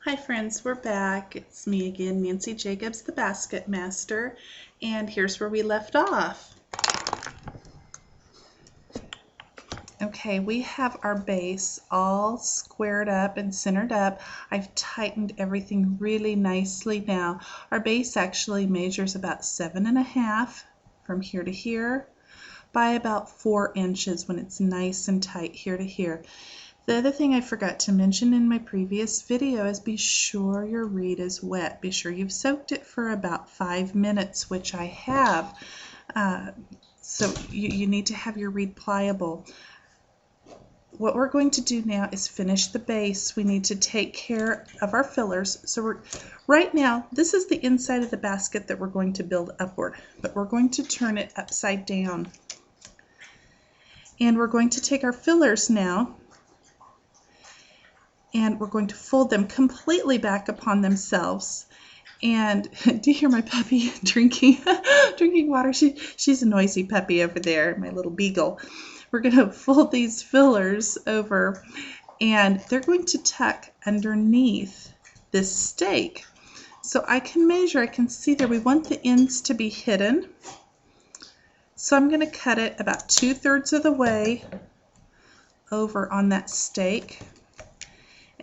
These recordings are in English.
Hi friends, we're back. It's me again, Nancy Jacobs, the Basket Master, and here's where we left off. Okay, we have our base all squared up and centered up. I've tightened everything really nicely now. Our base actually measures about 7.5 from here to here by about 4 inches when it's nice and tight here to here. The other thing I forgot to mention in my previous video is be sure your reed is wet. Be sure you've soaked it for about 5 minutes, which I have. So you need to have your reed pliable. What we're going to do now is finish the base. We need to take care of our fillers. So right now, this is the inside of the basket that we're going to build upward, but we're going to turn it upside down. And we're going to take our fillers now, and we're going to fold them completely back upon themselves. And do you hear my puppy drinking water? She's a noisy puppy over there, my little beagle. We're going to fold these fillers over, and they're going to tuck underneath this stake. So I can measure, I can see there, we want the ends to be hidden. So I'm going to cut it about 2/3 of the way over on that stake,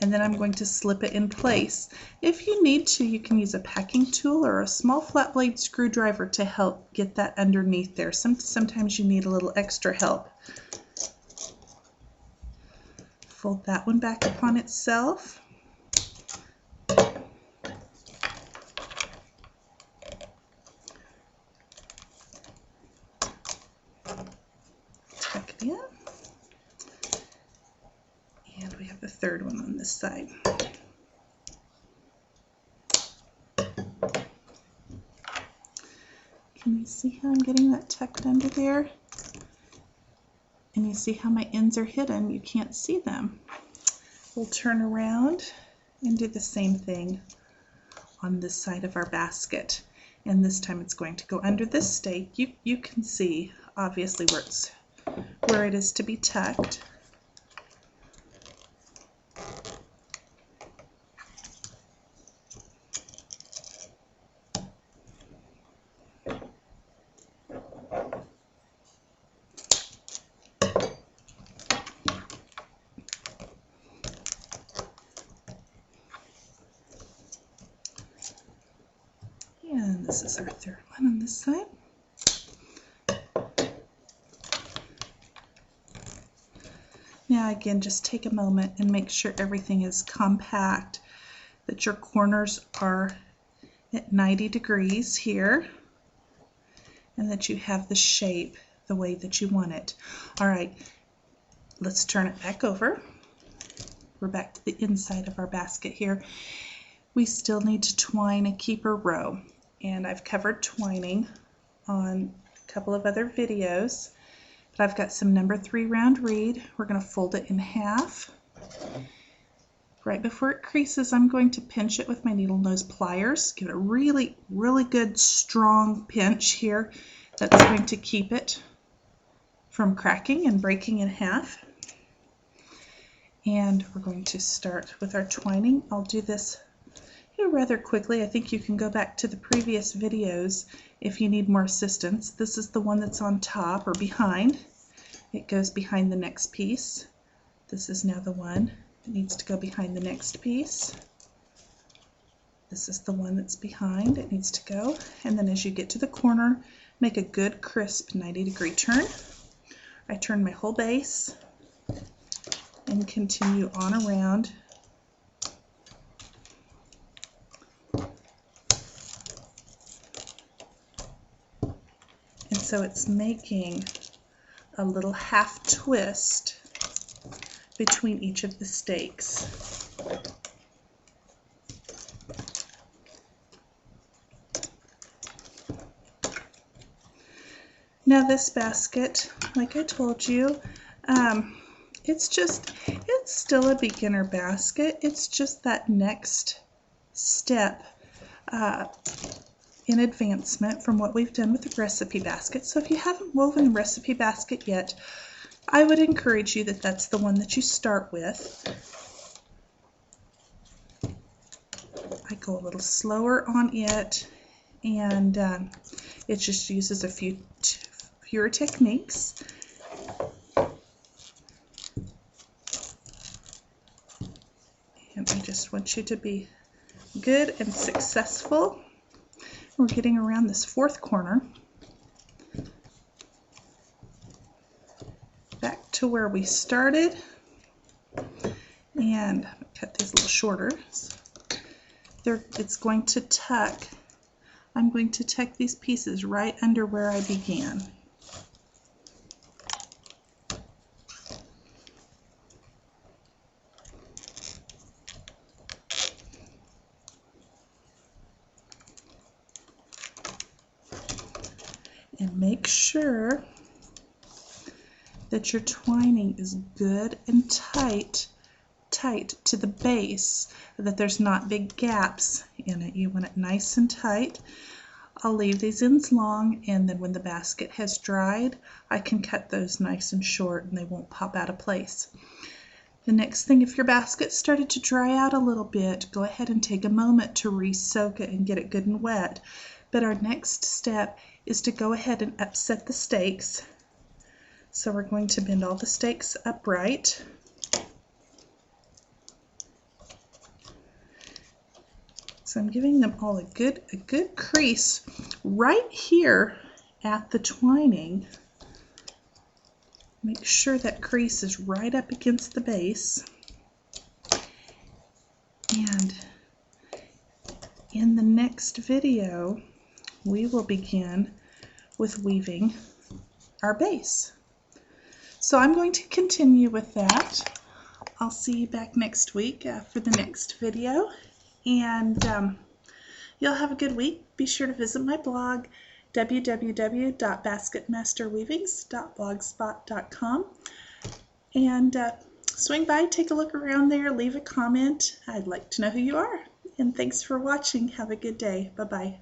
and then I'm going to slip it in place. If you need to, you can use a packing tool or a small flat blade screwdriver to help get that underneath there. Sometimes you need a little extra help. Fold that one back upon itself. Tuck it in. And we have the third one on this side. Can you see how I'm getting that tucked under there? And you see how my ends are hidden. You can't see them. We'll turn around and do the same thing on this side of our basket. And this time it's going to go under this stake. You can see obviously where it is to be tucked. And this is our third one on this side. Now again, just take a moment and make sure everything is compact, that your corners are at 90 degrees here, and that you have the shape the way that you want it. All right, let's turn it back over. We're back to the inside of our basket here. We still need to twine a keeper row, and I've covered twining on a couple of other videos, but I've got some number 3 round reed. We're going to fold it in half. Right before it creases, I'm going to pinch it with my needle nose pliers. Give it a really, really good strong pinch here. That's going to keep it from cracking and breaking in half. And we're going to start with our twining. I'll do this rather quickly. I think you can go back to the previous videos if you need more assistance. This is the one that's on top or behind. It goes behind the next piece. This is now the one that needs to go behind the next piece. This is the one that's behind. It needs to go. And then as you get to the corner, make a good crisp 90-degree turn. I turn my whole base and continue on around. And so it's making a little half twist between each of the stakes. Now this basket, like I told you, it's still a beginner basket. It's just that next step in advancement from what we've done with the recipe basket. So if you haven't woven a recipe basket yet, I would encourage you that that's the one that you start with. go a little slower on it, and it just uses a few fewer techniques. And I just want you to be good and successful. We're getting around this fourth corner. Back to where we started. And cut these a little shorter. It's going to tuck. I'm going to tuck these pieces right under where I began. And make sure that your twining is good and tight to the base, that there's not big gaps in it. You want it nice and tight. I'll leave these ends long, and then when the basket has dried, I can cut those nice and short and they won't pop out of place. The next thing, if your basket started to dry out a little bit, go ahead and take a moment to re-soak it and get it good and wet. But our next step is to go ahead and upset the stakes. So we're going to bend all the stakes upright. So I'm giving them all a good crease right here at the twining. Make sure that crease is right up against the base. And in the next video, we will begin with weaving our base. So I'm going to continue with that. I'll see you back next week for the next video. And you'll have a good week. Be sure to visit my blog, www.basketmasterweavings.blogspot.com, and swing by, take a look around there, leave a comment. I'd like to know who you are. And thanks for watching. Have a good day. Bye-bye.